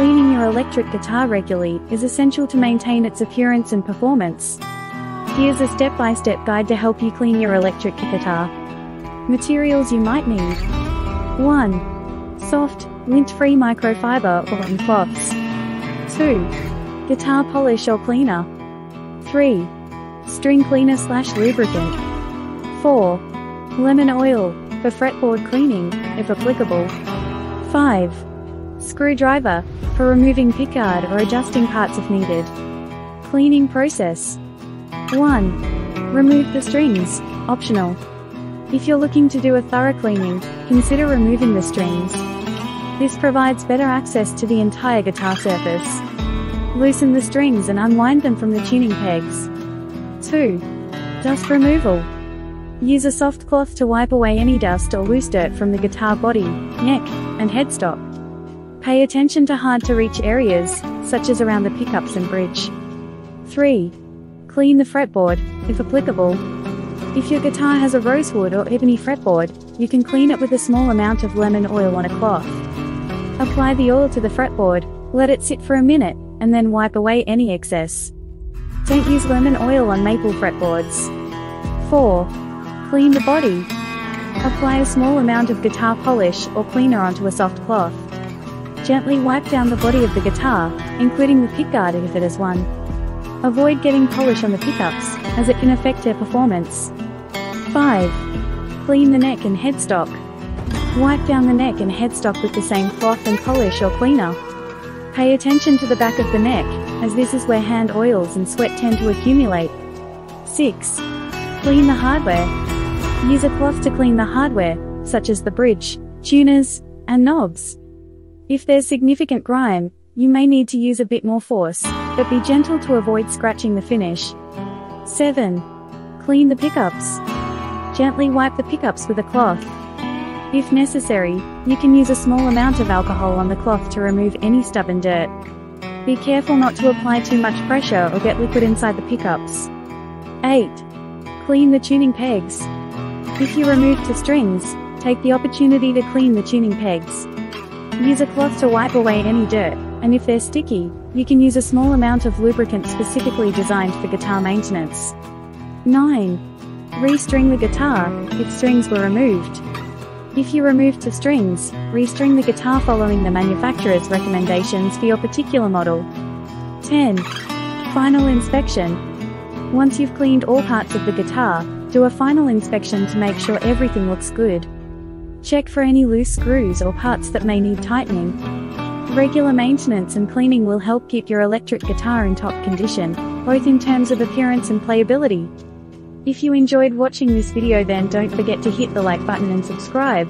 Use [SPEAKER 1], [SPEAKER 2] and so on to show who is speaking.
[SPEAKER 1] Cleaning your electric guitar regularly is essential to maintain its appearance and performance. Here's a step-by-step guide to help you clean your electric guitar. Materials you might need. 1. Soft, lint-free microfiber or cotton cloths. 2. Guitar polish or cleaner. 3. String cleaner / lubricant. 4. Lemon oil, for fretboard cleaning, if applicable. 5. Screwdriver, for removing pickguard or adjusting parts if needed. Cleaning process. 1. Remove the strings, optional. If you're looking to do a thorough cleaning, consider removing the strings. This provides better access to the entire guitar surface. Loosen the strings and unwind them from the tuning pegs. 2. Dust removal. Use a soft cloth to wipe away any dust or loose dirt from the guitar body, neck, and headstock. Pay attention to hard-to-reach areas, such as around the pickups and bridge. 3. Clean the fretboard, if applicable. If your guitar has a rosewood or ebony fretboard, you can clean it with a small amount of lemon oil on a cloth. Apply the oil to the fretboard, let it sit for a minute, and then wipe away any excess. Don't use lemon oil on maple fretboards. 4. Clean the body. Apply a small amount of guitar polish or cleaner onto a soft cloth. Gently wipe down the body of the guitar, including the pickguard if it has one. Avoid getting polish on the pickups, as it can affect their performance. 5. Clean the neck and headstock. Wipe down the neck and headstock with the same cloth and polish or cleaner. Pay attention to the back of the neck, as this is where hand oils and sweat tend to accumulate. 6. Clean the hardware. Use a cloth to clean the hardware, such as the bridge, tuners, and knobs. If there's significant grime, you may need to use a bit more force, but be gentle to avoid scratching the finish. 7. Clean the pickups. Gently wipe the pickups with a cloth. If necessary, you can use a small amount of alcohol on the cloth to remove any stubborn dirt. Be careful not to apply too much pressure or get liquid inside the pickups. 8. Clean the tuning pegs. If you remove the strings, take the opportunity to clean the tuning pegs. Use a cloth to wipe away any dirt, and if they're sticky, you can use a small amount of lubricant specifically designed for guitar maintenance. 9. Restring the guitar, if strings were removed. If you removed the strings, restring the guitar following the manufacturer's recommendations for your particular model. 10. Final inspection. Once you've cleaned all parts of the guitar, do a final inspection to make sure everything looks good. Check for any loose screws or parts that may need tightening. Regular maintenance and cleaning will help keep your electric guitar in top condition, both in terms of appearance and playability. If you enjoyed watching this video, then don't forget to hit the like button and subscribe.